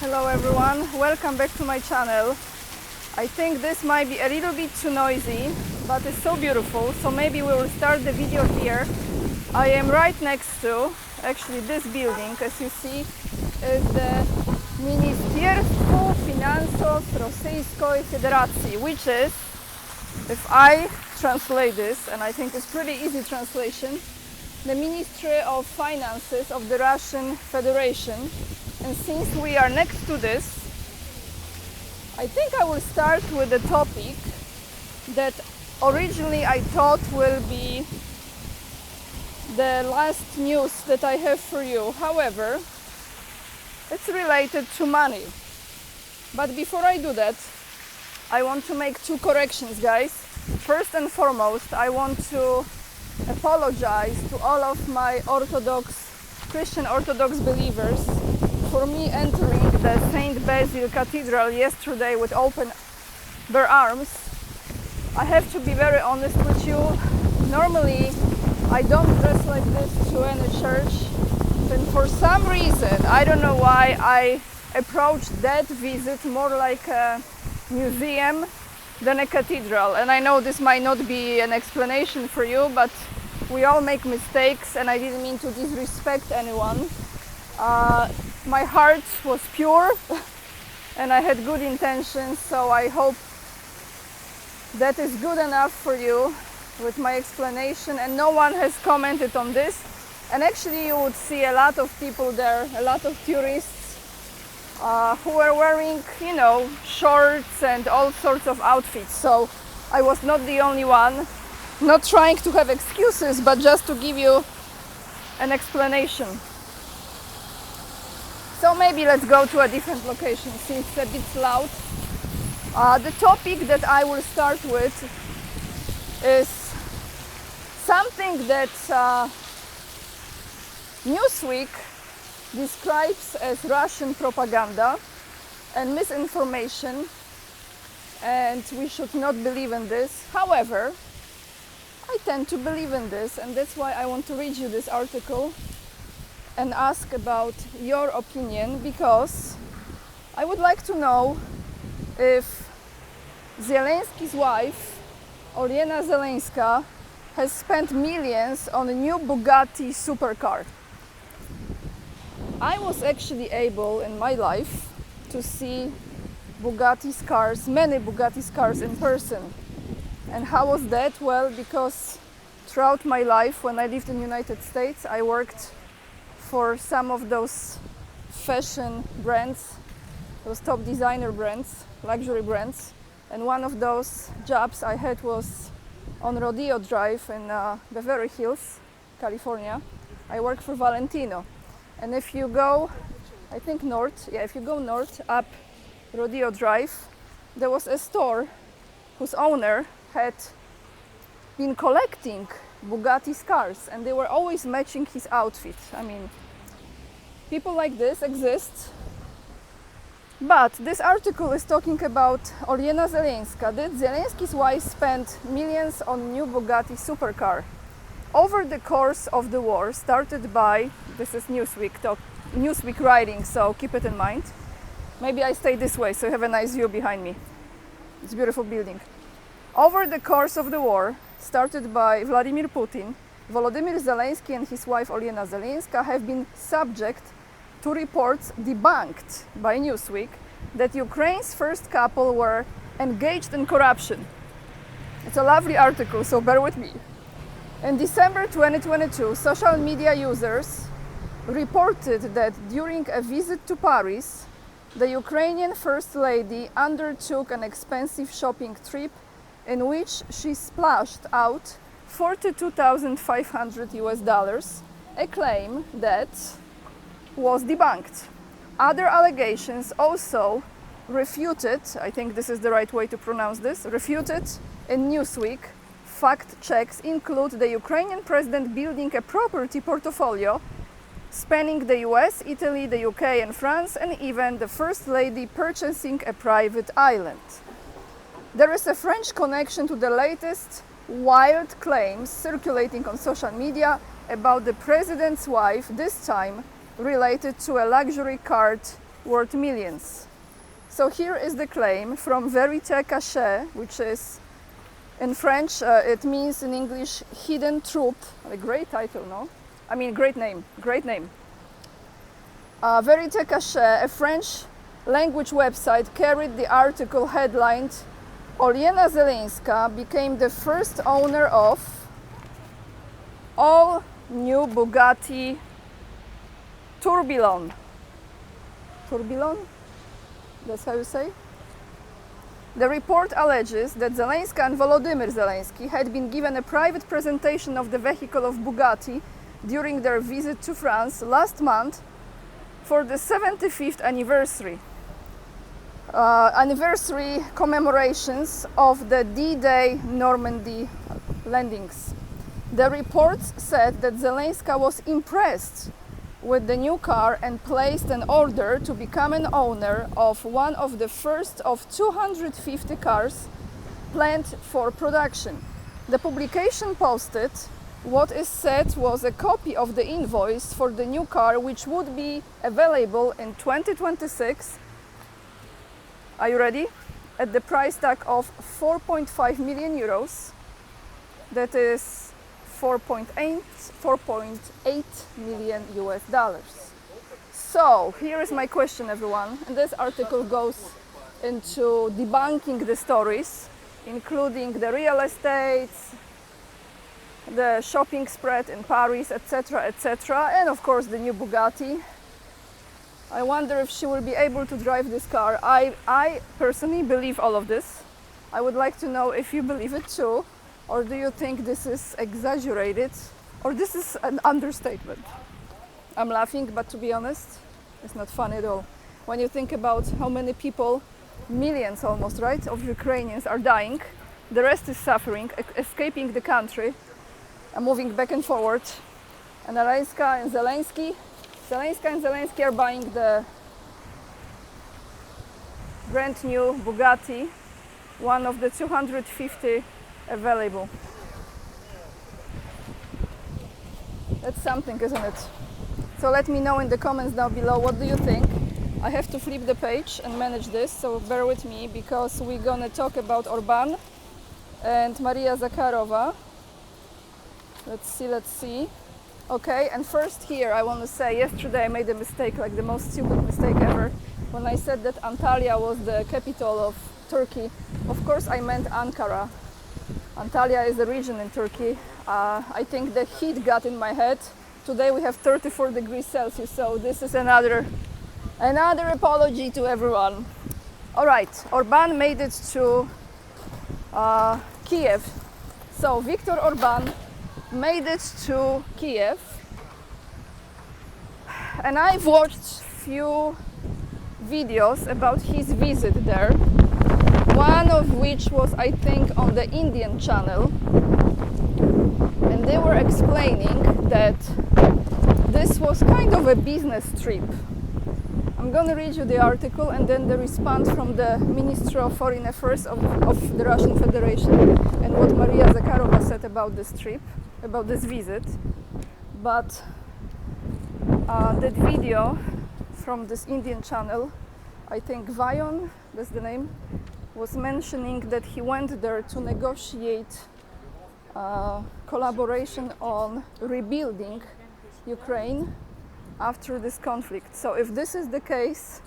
Hello everyone, welcome back to my channel. I think this might be a little bit too noisy, but it's so beautiful, so maybe we will start the video here. I am right next to, actually this building, as you see, is the Ministerstwo Finansów Rosyjskiej Federacji, which is, if I translate this, and I think it's pretty easy translation, the Ministry of Finances of the Russian Federation. And since we are next to this, I think I will start with a topic that originally I thought will be the last news that I have for you. However, it's related to money. But before I do that, I want to make two corrections, guys. First and foremost, I want to apologize to all of my Christian Orthodox believers for me entering the St. Basil Cathedral yesterday with open bare arms. I have to be very honest with you. Normally I don't dress like this to any church, and for some reason, I don't know why, I approached that visit more like a museum than a cathedral. And I know this might not be an explanation for you, but we all make mistakes, and I didn't mean to disrespect anyone. My heart was pure and I had good intentions, so I hope that is good enough for you with my explanation. And no one has commented on this, and actually you would see a lot of people there, a lot of tourists who were wearing, you know, shorts and all sorts of outfits. So I was not the only one, not trying to have excuses, but just to give you an explanation. So maybe let's go to a different location since it's a bit loud. The topic that I will start with is something that Newsweek describes as Russian propaganda and misinformation, and we should not believe in this. However, I tend to believe in this, and that's why I want to read you this article and ask about your opinion, because I would like to know if Zelensky's wife, Olenna Zelenska, has spent millions on a new Bugatti supercar. I was actually able in my life to see Bugatti's cars, many Bugatti's cars in person. And how was that? Well, because throughout my life, when I lived in the United States, I worked for some of those fashion brands, those top designer brands, luxury brands. And one of those jobs I had was on Rodeo Drive in Beverly Hills, California. I worked for Valentino. And if you go, I think north, if you go north up Rodeo Drive, there was a store whose owner had been collecting Bugatti's cars, and they were always matching his outfit. I mean, people like this exist. But this article is talking about Olenna Zelenska. That Zelensky's wife spent millions on new Bugatti supercar over the course of the war, started by, this is Newsweek writing, so keep it in mind. Maybe I stay this way so you have a nice view behind me. It's a beautiful building. Over the course of the war, started by Vladimir Putin, Volodymyr Zelensky and his wife Olenna Zelenska have been subject to reports debunked by Newsweek that Ukraine's first couple were engaged in corruption. It's a lovely article, so bear with me. In December 2022, social media users reported that during a visit to Paris, the Ukrainian First Lady undertook an expensive shopping trip in which she splashed out $42,500, a claim that was debunked. Other allegations also refuted, I think this is the right way to pronounce this, refuted in Newsweek. Fact checks include the Ukrainian president building a property portfolio spanning the US, Italy, the UK and France, and even the First Lady purchasing a private island. There is a French connection to the latest wild claims circulating on social media about the president's wife, this time related to a luxury car worth millions. So here is the claim from Vérité Cachée, which is in French, it means in English hidden truth. A great title, no? I mean, great name, great name. Vérité Cachée, a French language website, carried the article headlined Olena Zelenska became the first owner of all new Bugatti Tourbillon. Tourbillon? That's how you say? The report alleges that Zelenska and Volodymyr Zelensky had been given a private presentation of the vehicle of Bugatti during their visit to France last month for the 75th anniversary commemorations of the D-Day Normandy landings. The reports said that Zelenska was impressed with the new car and placed an order to become an owner of one of the first of 250 cars planned for production. The publication posted what is said was a copy of the invoice for the new car, which would be available in 2026. Are you ready? At the price tag of 4.5 million euros. That is 4.8 million US dollars. So here is my question, everyone, and this article goes into debunking the stories, including the real estates, the shopping spread in Paris, etc., etc., and of course the new Bugatti. I wonder if she will be able to drive this car. I personally believe all of this. I would like to know if you believe it too. Or do you think this is exaggerated? Or this is an understatement? I'm laughing, but to be honest, it's not funny at all. When you think about how many people, millions almost, right, of Ukrainians are dying, the rest is suffering, escaping the country, and moving back and forward. And Zelenska and Zelensky are buying the brand new Bugatti, one of the 250 available. That's something, isn't it? So let me know in the comments down below, what do you think? I have to flip the page and manage this, so bear with me, because we're gonna talk about Orban and Maria Zakharova. Let's see. Okay, and first here I want to say, yesterday I made a mistake, like the most stupid mistake ever, when I said that Antalya was the capital of Turkey. Of course I meant Ankara. Antalya is a region in Turkey. I think the heat got in my head. Today we have 34 degrees Celsius, so this is another apology to everyone. All right, Orban made it to Kiev. So Viktor Orban made it to Kiev, and I've watched few videos about his visit there. One of which was, I think, on the Indian channel, and they were explaining that this was kind of a business trip. I'm gonna read you the article and then the response from the Minister of Foreign Affairs of the Russian Federation and what Maria Zakharova said about this trip, about this visit. But that video from this Indian channel, I think Vayon, that's the name, was mentioning that he went there to negotiate collaboration on rebuilding Ukraine after this conflict. So if this is the case,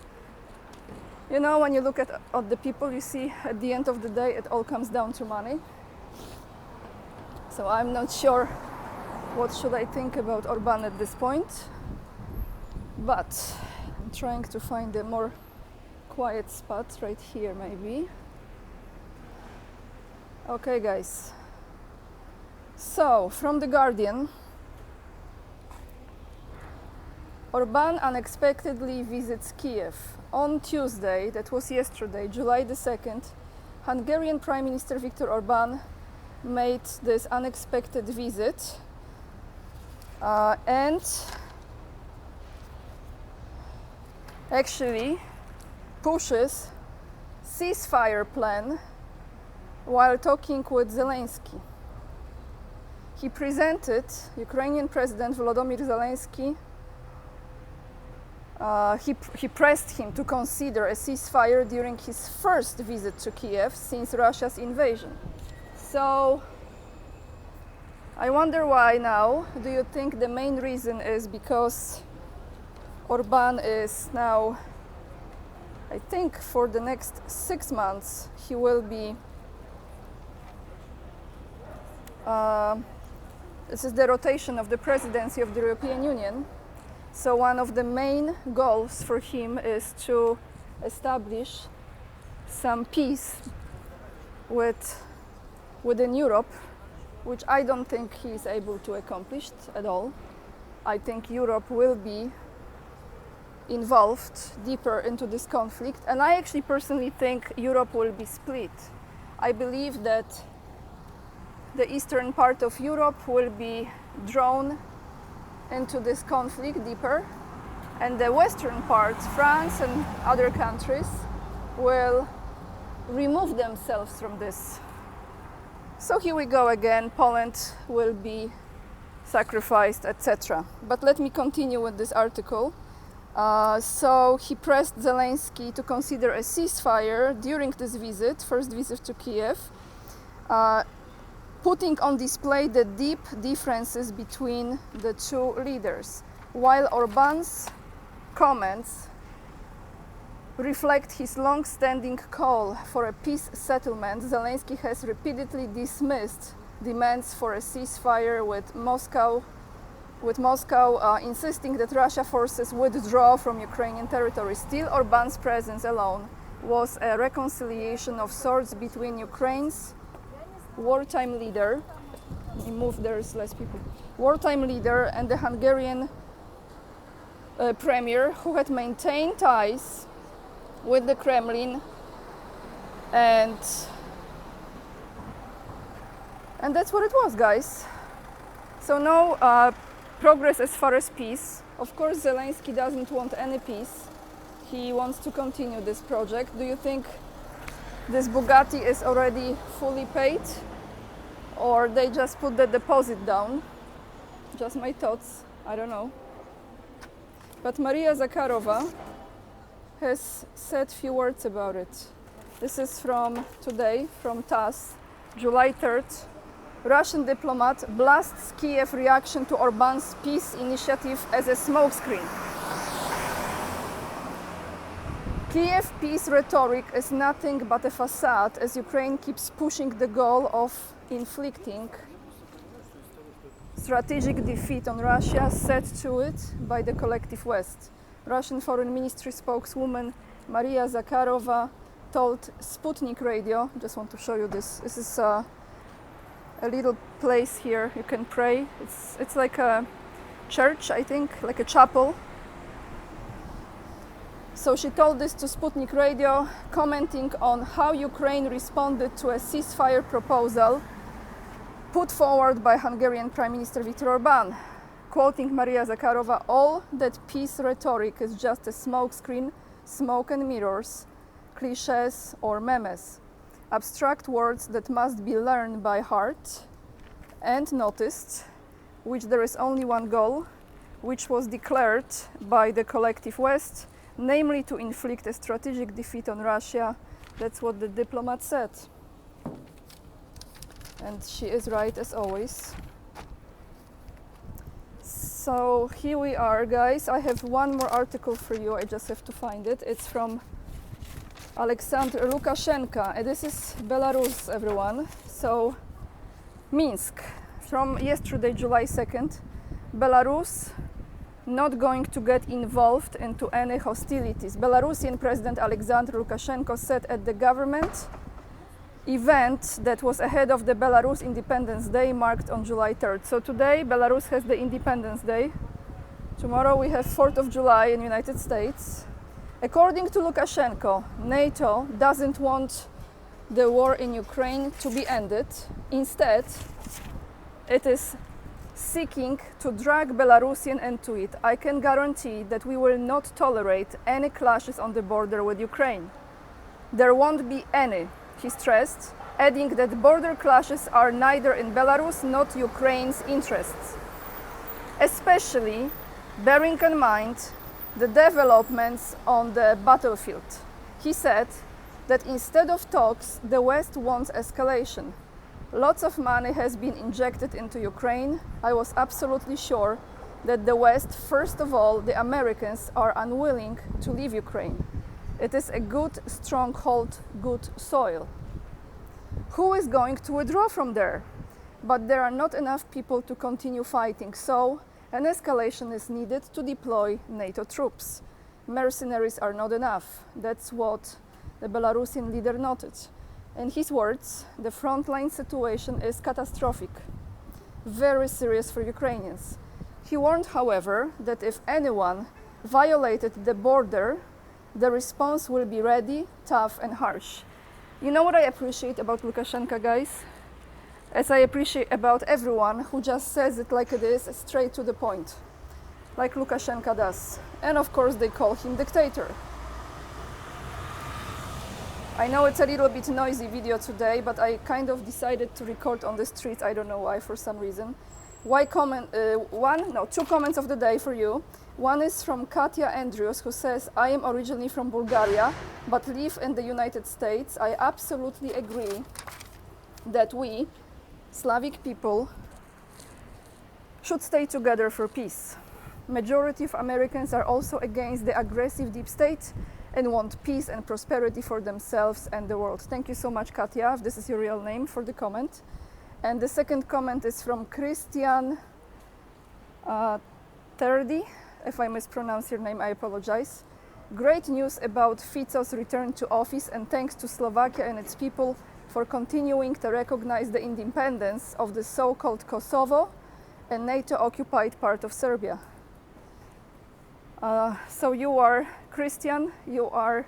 you know, when you look at the people, you see at the end of the day it all comes down to money. So I'm not sure what should I think about Orban at this point, but I'm trying to find a more quiet spot right here, maybe. Okay, guys. So, from The Guardian, Orban unexpectedly visits Kiev. On Tuesday, that was yesterday, July the 2nd, Hungarian Prime Minister Viktor Orban made this unexpected visit and actually pushes ceasefire plan while talking with Zelensky. He presented Ukrainian President Volodymyr Zelensky he pressed him to consider a ceasefire during his first visit to Kiev since Russia's invasion. So I wonder why now. Do you think the main reason is because Orban is now, I think for the next 6 months, he will be, this is the rotation of the presidency of the European Union. So one of the main goals for him is to establish some peace within Europe, which I don't think he is able to accomplish at all. I think Europe will be involved deeper into this conflict, and I actually personally think Europe will be split. I believe that the eastern part of Europe will be drawn into this conflict deeper, and the western part, France and other countries, will remove themselves from this. So here we go again, Poland will be sacrificed, etc. But let me continue with this article. So he pressed Zelensky to consider a ceasefire during this visit, first visit to Kiev, putting on display the deep differences between the two leaders. While Orban's comments reflect his long-standing call for a peace settlement, Zelensky has repeatedly dismissed demands for a ceasefire, with Moscow insisting that Russia forces withdraw from Ukrainian territory. Still, Orban's presence alone was a reconciliation of sorts between Ukraine's wartime leader, there's less people, wartime leader and the Hungarian premier, who had maintained ties with the Kremlin, and that's what it was, guys. So no progress as far as peace. Of course, Zelensky doesn't want any peace. He wants to continue this project. Do you think this Bugatti is already fully paid, or they just put the deposit down? Just my thoughts, I don't know. But Maria Zakharova has said few words about it. This is from today, from TASS, July 3rd. Russian diplomat blasts Kiev reaction to Orban's peace initiative as a smokescreen. Kiev peace rhetoric is nothing but a facade as Ukraine keeps pushing the goal of inflicting strategic defeat on Russia set to it by the collective West. Russian Foreign Ministry spokeswoman Maria Zakharova told Sputnik Radio, just want to show you this. This is a little place here you can pray. It's like a church, I think, like a chapel. So she told this to Sputnik Radio, commenting on how Ukraine responded to a ceasefire proposal put forward by Hungarian Prime Minister Viktor Orban. Quoting Maria Zakharova, all that peace rhetoric is just a smokescreen, smoke and mirrors, cliches or memes. Abstract words that must be learned by heart and noticed, which there is only one goal, which was declared by the collective West, namely to inflict a strategic defeat on Russia. That's what the diplomat said. And she is right as always. So here we are, guys. I have one more article for you. I just have to find it. It's from Alexander Lukashenko. This is Belarus, everyone. So Minsk, from yesterday, July 2nd. Belarus not going to get involved into any hostilities. Belarusian President Alexander Lukashenko said at the government event that was ahead of the Belarus Independence Day, marked on July 3rd. So today Belarus has the Independence Day. Tomorrow we have 4th of July in the United States. According to Lukashenko, NATO doesn't want the war in Ukraine to be ended. Instead, it is seeking to drag Belarusian into it. I can guarantee that we will not tolerate any clashes on the border with Ukraine. There won't be any, he stressed, adding that border clashes are neither in Belarus nor Ukraine's interests. Especially bearing in mind the developments on the battlefield. He said that instead of talks, the West wants escalation. Lots of money has been injected into Ukraine. I was absolutely sure that the West, first of all, the Americans, are unwilling to leave Ukraine. It is a good stronghold, good soil. Who is going to withdraw from there? But there are not enough people to continue fighting, so an escalation is needed to deploy NATO troops. Mercenaries are not enough. That's what the Belarusian leader noted. In his words, the frontline situation is catastrophic, very serious for Ukrainians. He warned, however, that if anyone violated the border, the response will be ready, tough and harsh. You know what I appreciate about Lukashenko, guys? As I appreciate about everyone who just says it like it is, straight to the point, like Lukashenko does. And of course they call him dictator. I know it's a little bit noisy video today, but I kind of decided to record on the street, I don't know why, for some reason. Two comments of the day for you. One is from Katya Andrews, who says, I am originally from Bulgaria, but live in the United States. I absolutely agree that we, Slavic people, should stay together for peace. Majority of Americans are also against the aggressive deep state and want peace and prosperity for themselves and the world. Thank you so much, Katya, if this is your real name, for the comment. And the second comment is from Christian Terdi. If I mispronounce your name, I apologize. Great news about Fico's return to office, and thanks to Slovakia and its people for continuing to recognize the independence of the so-called Kosovo and NATO-occupied part of Serbia. So you are Christian, you are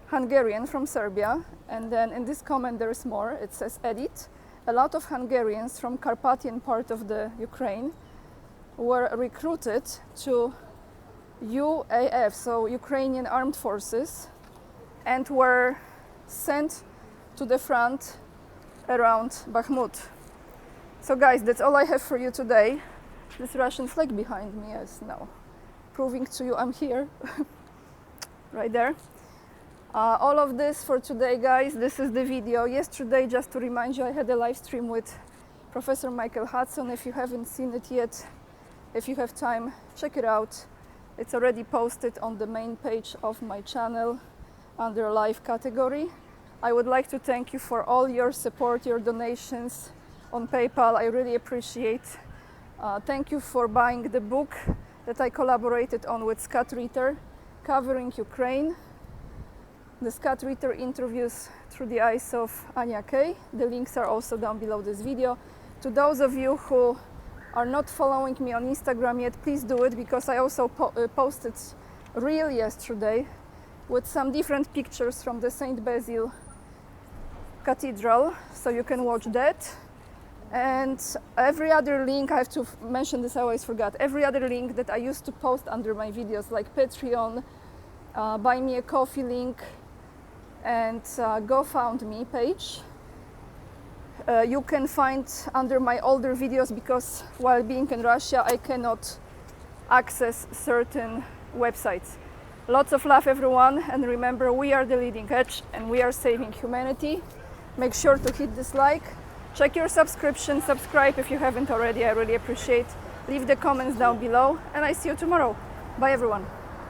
Hungarian from Serbia, and then in this comment there is more. It says, edit, a lot of Hungarians from Carpathian part of the Ukraine were recruited to UAF, so Ukrainian Armed Forces, and were sent to the front around Bakhmut. So guys, that's all I have for you today. This Russian flag behind me, yes, no. Proving to you I'm here, right there. All of this for today, guys. This is the video. Yesterday, just to remind you, I had a live stream with Professor Michael Hudson. If you haven't seen it yet, if you have time, check it out. It's already posted on the main page of my channel under live category. I would like to thank you for all your support, your donations on PayPal. I really appreciate. Thank you for buying the book that I collaborated on with Scott Ritter, covering Ukraine. The Scott Ritter interviews through the eyes of ANIA K. The links are also down below this video. To those of you who are not following me on Instagram yet, please do it, because I also posted reel yesterday with some different pictures from the St. Basil Cathedral, so you can watch that. And every other link, I have to mention this, I always forgot, every other link that I used to post under my videos, like Patreon, Buy Me a Coffee link, and GoFundMe page, you can find under my older videos, because while being in Russia, I cannot access certain websites. Lots of love, everyone, and remember, we are the leading edge and we are saving humanity. Make sure to hit this like. Check your subscription, subscribe if you haven't already, I really appreciate. Leave the comments down below, and I see you tomorrow. Bye everyone.